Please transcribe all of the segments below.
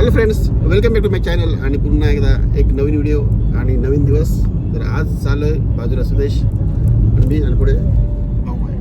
Hello friends, welcome back to my channel. आणि पुन्हा एकदा एक नवीन व्हिडिओ आणि नवीन दिवस. तर आज चालू आहे बाजूला सुदेश मी आणि पुढे भाऊ आहे.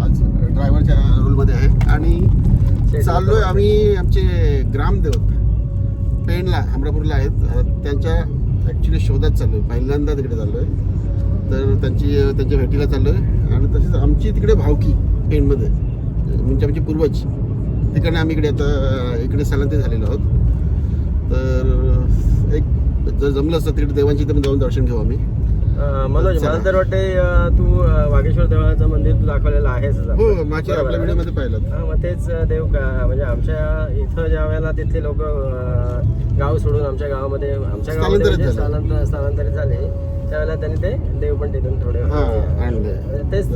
आज ड्रायव्हरच्या रोलमध्ये आहे आणि चाललो आहे आम्ही आमचे ग्रामदेवत पेणला हमरापूरला आहेत. त्यांच्या ॲक्च्युली शोधात चाललो आहे. पहिल्यांदा तिकडे चाललो आहे. तर त्यांच्या भेटीला चाललो आहे. आणि तसेच आमची तिकडे भावकी पेणमध्ये म्हणजे आमचे पूर्वज तिकडे आम्ही इकडे स्थलांतरित झालेलो आहोत. तर एक जर जमलं असतं तिकडे देवांची तर जाऊन दर्शन घेऊ आम्ही. मनोज, मला तर वाटते तू वागेश्वर देवळाचं मंदिर तू दाखवलेलं आहेस. हो, मागच्या आपल्या व्हिडिओमध्ये पाहिलं. मग तेच देव म्हणजे आमच्या इथं ज्या वेळेला तिथले लोक गाव सोडून आमच्या गावामध्ये स्थलांतरित झाले त्यावेळेला त्यांनी ते देव पण तिथून थोडे तेच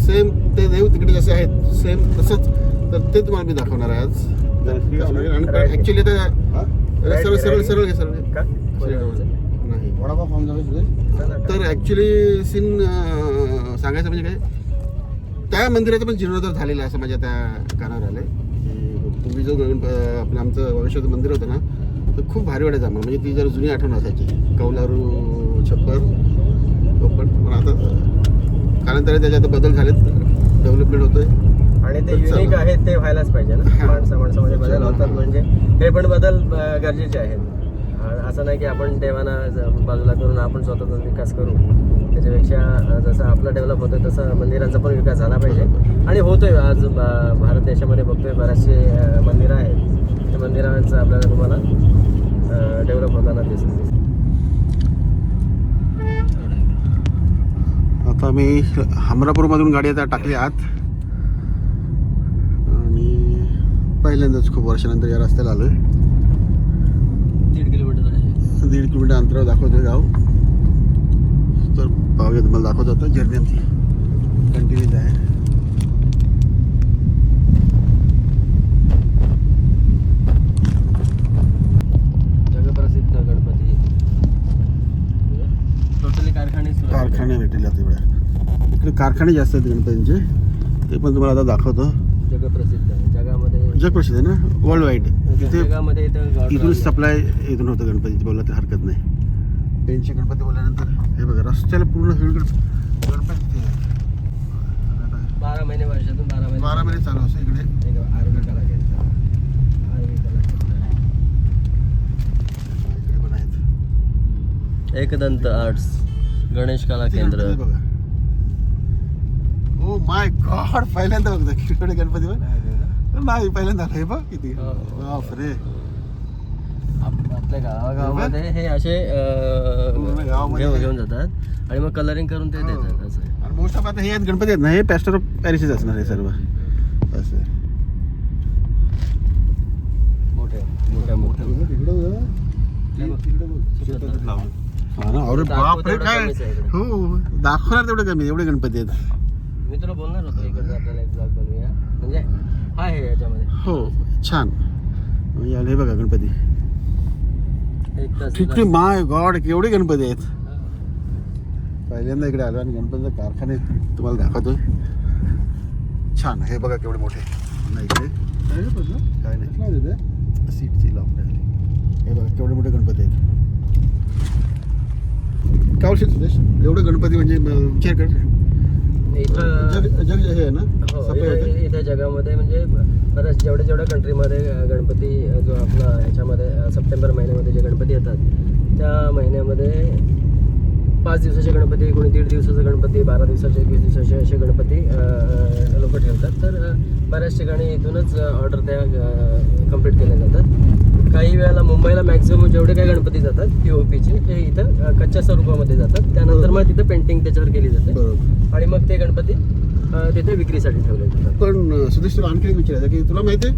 सेम ते देव तिकडे जसे आहेत सेम तसंच. तर ते तुम्हाला मी दाखवणार आहे आज. आणि ऍक्च्युली सरळ नाही वडापाव फॉर्म जावे. तर ऍक्च्युली सीन सांगायचं म्हणजे काय, त्या मंदिराचं पण जीर्णोद्धार झालेला असं माझ्या त्या कानावर आलंय. पूर्वी जो आपलं आमचं वागेश्वरचं मंदिर होतं ना, तर खूप भारी वाटायचं आम्हाला. म्हणजे ती जर जुनी आठवण असायची, कौलारू छप्पर पण आता कालांतराने त्याच्यात बदल झालेत, डेव्हलपमेंट होतोय. आणि ते युनिक आहेत ते व्हायलाच पाहिजे ना. माणसामध्ये बदल होतात म्हणजे हे पण बदल गरजेचे आहेत. असं नाही की आपण देवाना बाजूला करून आपण स्वतःचा विकास करू. त्याच्यापेक्षा जसं आपला डेव्हलप होतोय तसं मंदिरांचा पण विकास झाला पाहिजे. आणि होतोय. आज भारत देशामध्ये बघतोय बरेचसे मंदिरं आहेत. त्या मंदिरांचं आपल्याला तुम्हाला डेव्हलप होताना दिसत. आता मी हमरापूरमधून गाडी आता टाकली आत आणि पहिल्यांदाच खूप वर्षानंतर या रस्त्याला आलोय. 1.5 किलोमीटर अंतरावर दाखवतोय गाव. तर पाहूया, तुम्हाला दाखवत होतं जर्नी आमची कंटिन्यूच आहे. जगप्रसिद्ध गणपती टोटली कारखाने भेटेल इकडे कारखाने जास्त आहेत गणपतींचे. ते पण तुम्हाला आता दाखवतो. जगप्रसिद्ध जगामध्ये जगप्रसिद्ध आहे ना, वर्ल्ड वाईड. जगामध्ये इथून सप्लाय इथून होतं गणपतीची, बोलला तर हरकत नाही. पेणचे गणपती बोलल्यानंतर हे बघा रस्त्याला पूर्ण गणपती 12 महिने वर्षातून 12 महिने चालू असतो इकडे. आरोग्य कला केंद्र इकडे पण आहेत एकदंत आर्ट्स गणेश कला केंद्र. बघा. ओ माय गॉड, पहिल्यांदा बघता किती गणपती नाही, पहिल्यांदा हे बघ किती. बापरे, आपल्या गावागावामध्ये हे असे घेऊन जातात आणि मग कलरिंग करून ते देतात. असं आणि मोस्ट ऑफ आता हे गणपती आहेत ना, हे प्लॅस्टर ऑफ पॅरिसच असणार हे सर्व. असं हा ना. अरे बापरे, काय हो दाखवणार तेवढं कमी, एवढे गणपती आहेत. मी तुला बोलणार होतो इकडे आपल्याला एक ब्लॉग बनवूया म्हणजे आहे याच्यामध्ये. हो छान. हे बघा गणपती किती, माय गॉड केवढे गणपती आहेत. पहिल्यांदा इकडे आलो आणि गणपतीचे कारखाने तुम्हाला दाखवतोय. छान. हे बघा केवढे मोठे. इकडे काय नाही, सीटची लावून. हे बघा केवढे मोठे गणपती आहेत. काय वर्षी सुदेश एवढे गणपती म्हणजे विचार कर. जग हे आहे ना. इथे जगामध्ये म्हणजे बऱ्याच जेवढ्या कंट्रीमध्ये गणपती जो आपला ह्याच्यामध्ये सप्टेंबर महिन्यामध्ये जे गणपती येतात त्या महिन्यामध्ये 5 दिवसाचे गणपती, कोणी 1.5 दिवसाचा गणपती, 12 दिवसाचे, 21 दिवसाचे असे गणपती लोक ठेवतात. तर बऱ्याच ठिकाणी इथूनच ऑर्डर त्या कम्प्लीट केल्या जातात. काही वेळेला मुंबईला मॅक्झिमम जेवढे काही गणपती जातात POPचे हे इथं कच्च्या स्वरूपामध्ये जातात. त्यानंतर मग तिथं पेंटिंग त्याच्यावर केली जाते आणि मग ते गणपती तिथे विक्रीसाठी ठेवले जातात. पण सुदेश, तुला आणखी एक विचारायचं की तुला माहिती आहे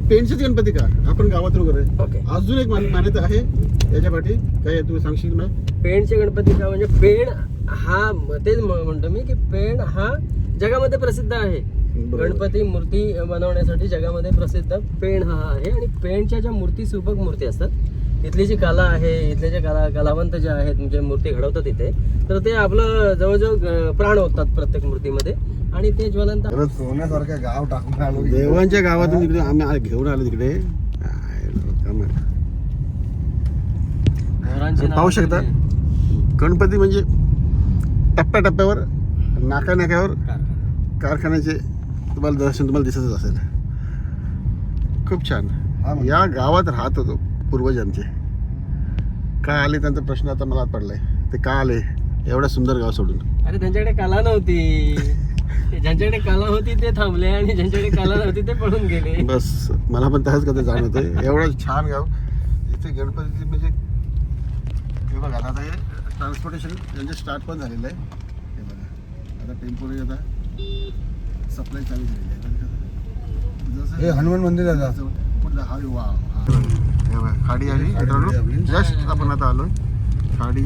पेणचेच गणपती का आपण गावातून वगैरे. ओके, अजून एक मान्यता आहे याच्या पाठी, काय तू सांगशील ना? पेणचे गणपती का म्हणजे पेण हा, तेच म्हणतो मी की पेण हा जगामध्ये प्रसिद्ध आहे. गणपती मूर्ती बनवण्यासाठी जगामध्ये प्रसिद्ध पेण हा आहे. आणि पेणच्या ज्या मूर्ती सुबक मूर्ती असतात, इथली जी कला आहे, इथले जे कलावंत जे आहेत म्हणजे मूर्ती घडवतात इथे, तर ते आपलं जवळजवळ प्राण ओततात प्रत्येक मूर्तीमध्ये. आणि ते ज्वलंत सोन्यासारखं गाव टाकून आलो देवांच्या गावातून. तिकडे आम्ही घेऊन आलो तिकडे. नाव पाहू शकता गणपती म्हणजे टप्प्याटप्प्यावर नाक्यावर कारखान्याचे तुम्हाला दर्शन तुम्हाला दिसतच असेल. खूप छान. या गावात राहत होतो पूर्वजांचे. का आले त्यांचा प्रश्न आता मला पडलाय. ते का आले एवढं सुंदर गाव सोडून? अरे त्यांच्याकडे कला नव्हती. ज्यांच्याकडे कला होती ते थांबले आणि ज्यांच्याकडे कला नव्हती ते पळून गेले. बस मला पण त्याच कधी जाणवतंय. एवढं छान गाव इथे गणपती म्हणजे हे बघा आता हे ट्रान्सपोर्टेशन यांचे स्टार्ट पण झालेलं आहे. हे बघा आता टेम्पोने आता सप्लाय चालू झालेली आहे. जसं हे हनुमान मंदिर आहे. पुढे हा वा हे बघा खाडी आली मित्रांनो. जस्ट आपण आता आलो खाडी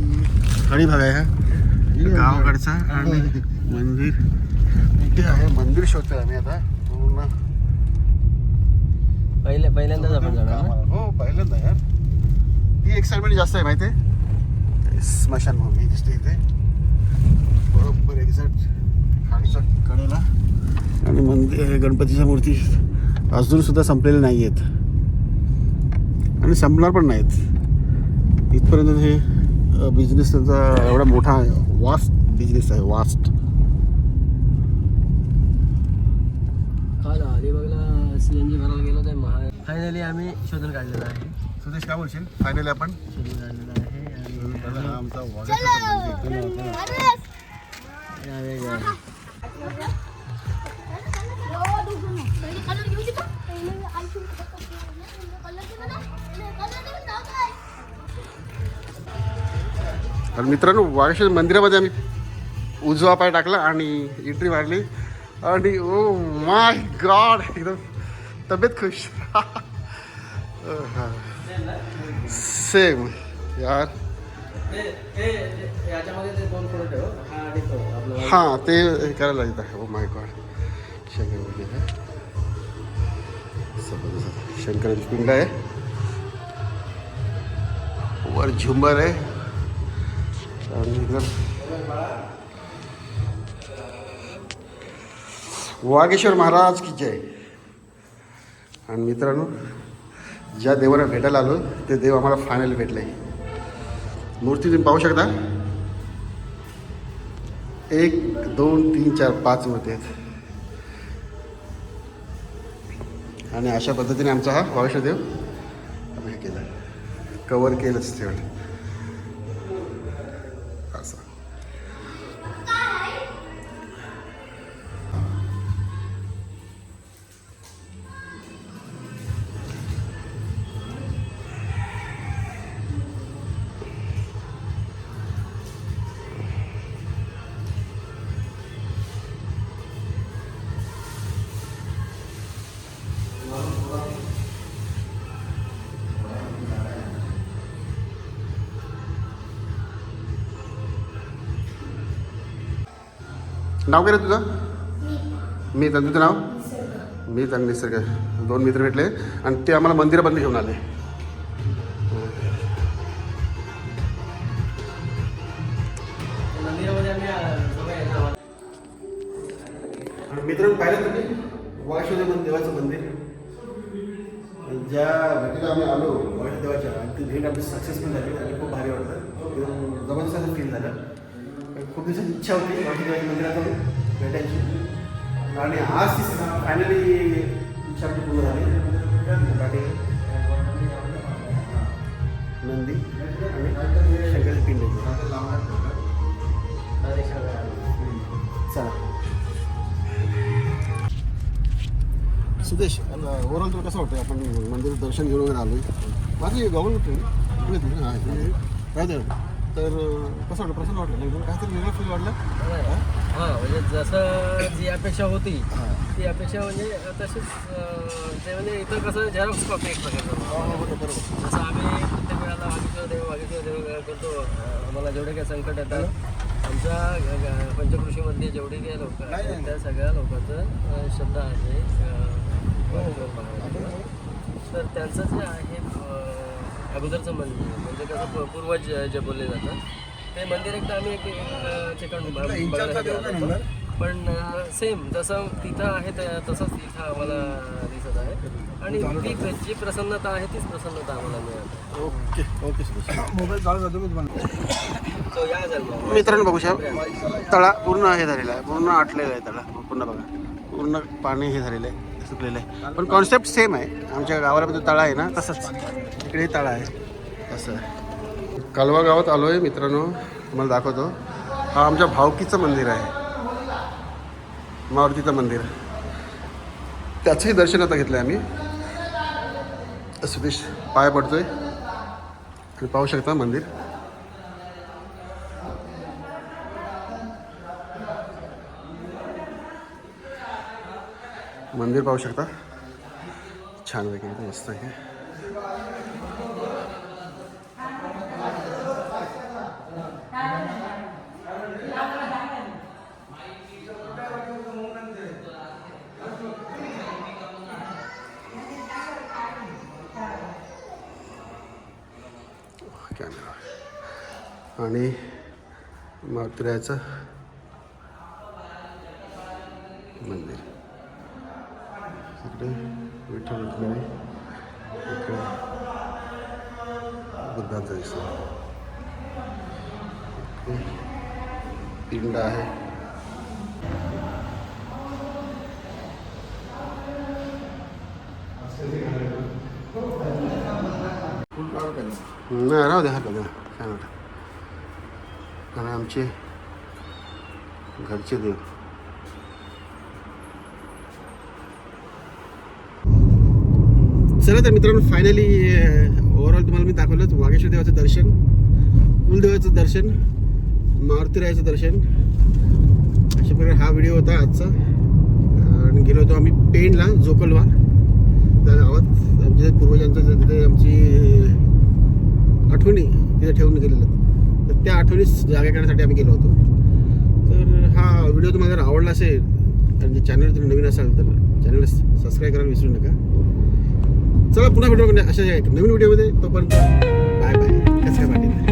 भाग आहे हा गावाकडचा. आणि मंदिर इथे आहे. मंदिर शोधतोय आम्ही आता पूर्ण. पहिल्यांदाच आपण जाणार ना? हो पहिल्यांदा यार. ती एक्साइटमेंट जास्त आहे माहिती आहे. स्मशानभूमी दिसते इथे बरोबर एक्झॅक्ट खाडीच्या कडेला. आणि मंदिर गणपतीच्या मूर्ती अजून सुद्धा संपलेले नाही आहेत आणि संपणार पण नाहीत इथपर्यंत. हे बिझनेस त्यांचा एवढा मोठा वास्ट बिझनेस आहे. वास्ट. काल अलिबागला सीएनजी भरायला गेलो तर फायनली आम्ही शोधून काढलेला आहे. सुदेश काय बोलशील? फायनली आपण शोधून काढलेला आहे आणि आमचा वाघेश्वर आणि मित्रांनो वाघेश्वर मंदिरामध्ये आम्ही उजवा पाय टाकला आणि एंट्री मारली आणि ओ माय गॉड एकदम तब्येत खुश. सेम यार. हां ते करायला लागत आहे. Oh my God. शंकर शंकराची पिंड आहे. वर झुंबर आहे आणि एकदम वाघेश्वर महाराज की जय. आणि मित्रांनो ज्या देवाला भेटायला आलो ते देव आम्हाला फायनली भेटले. मूर्ती तुम्ही पाहू शकता. 1 2 3 4 5 मूर्ती आहेत. आणि अशा पद्धतीने आमचा हा वाघेश्वर देव आम्ही हे केलं कवर केलंच तेवढं असं. नाव काय रे तुझं? मी तर तुझं नाव? मी तर निसर्ग. 2 मित्र भेटले आणि ते आम्हाला मंदिरापर्यंत घेऊन आले. मित्रांनो पाहिलं तुम्ही वाघेश्वर देवाचं मंदिर. ज्या भेटीला आम्ही आलो वाघेश्वर देवाच्या आणि ती भेट आमची सक्सेसफुल झाली आणि खूप भारी वाटतं. एकदम जबरदस्त फील झालं. खूप दिवसाची इच्छा होती वाघेश्वर मंदिरात भेटायची आणि आज ती फायनली इच्छा आमची पूर्ण झाली. नंदी आणि शंकराची पिंड. चला सुदेश ओव्हरऑल तुला कसं वाटतं? आपण मंदिर दर्शन घेऊन वगैरे आलो. माझी गव्हर्नमेंट काय तर कसं वाटतं? प्रसन्न वाटलं एकदम काहीतरी वेगळं फील वाटलं. हां म्हणजे जसं जी अपेक्षा होती ती अपेक्षा म्हणजे तशीच. ते म्हणजे इथं कसं झेरॉक्स कॉपी एक प्रकारचं. बरोबर. जसं आम्ही प्रत्येक वेळेला वाघेश्वर देव करतो. आम्हाला जेवढे काही संकट येतात आमच्या पंचकृषीमधले जेवढे काही लोक आहेत त्या सगळ्या लोकांचं श्रद्धा आहे. तर त्यांचं जे आहे अगोदरचं मंदिर म्हणजे कसं पूर्वज जे बोलले जातात ते मंदिर एकदा आम्ही एक ठिकाण पण सेम जसं तिथं आहे तसंच इथं आम्हाला दिसत आहे आणि ती जी प्रसन्नता आहे तीच प्रसन्नता आम्हाला मिळते. Okay okay Suresh. मोबाईल चालू करतो मी तुम्हाला. So, या जन्मात मित्रांनो बघू शकता तळा पूर्ण हे झालेला आहे, पूर्ण आटलेला आहे तळा पूर्ण. बघा पूर्ण पाणी हे झालेलं आहे, सुकलेलं आहे. पण कॉन्सेप्ट सेम आहे. आमच्या गावाला जो तळा आहे ना तसंच इकडे तळा आहे असं. कालवा गावात आलो आहे मित्रांनो, तुम्हाला दाखवतो. हा आमच्या भावकीचं मंदिर आहे, मारुतीचं मंदिर. त्याचंही दर्शन आता घेतलं आहे आम्ही. सुदेश पाय पडतोय आणि पाहू शकता मंदिर. मंदिर पाहू शकता, छान वगैरे मस्त आहे. कॅमेरा आणि मारुतीरायाचं मंदिर. इकडे विठ्ठल रुक्मिणी, इकडे बुद्धांचा दिसतो. पिंड आहे. नाही राहू द्या, हरकत नाही, काय म्हणता. आणि आमचे घरचे देव. चला तर मित्रांनो, फायनली ओव्हरऑल तुम्हाला मी दाखवलं वागेश्वर देवाचं दर्शन, कुलदेवाचं दर्शन, मारुतीरायाचं दर्शन. अशा प्रकारे हा व्हिडिओ होता आजचा. आणि गेलो होतो आम्ही पेणला, जोकलवा त्या गावात. आमच्या पूर्वजांचं तिथे आमची आठवणी तिथे ठेवून गेलेलं, तर त्या आठवणी जागा करण्यासाठी आम्ही गेलो होतो. तर हा व्हिडिओ तुम्हाला जर आवडला असेल आणि चॅनल तुम्ही नवीन असाल तर चॅनलला सबस्क्राईब करायला विसरू नका. चला पुन्हा भेटू अशा नवीन व्हिडिओमध्ये. तोपर्यंत बाय बाय. कसं काय वाटेल. आहे.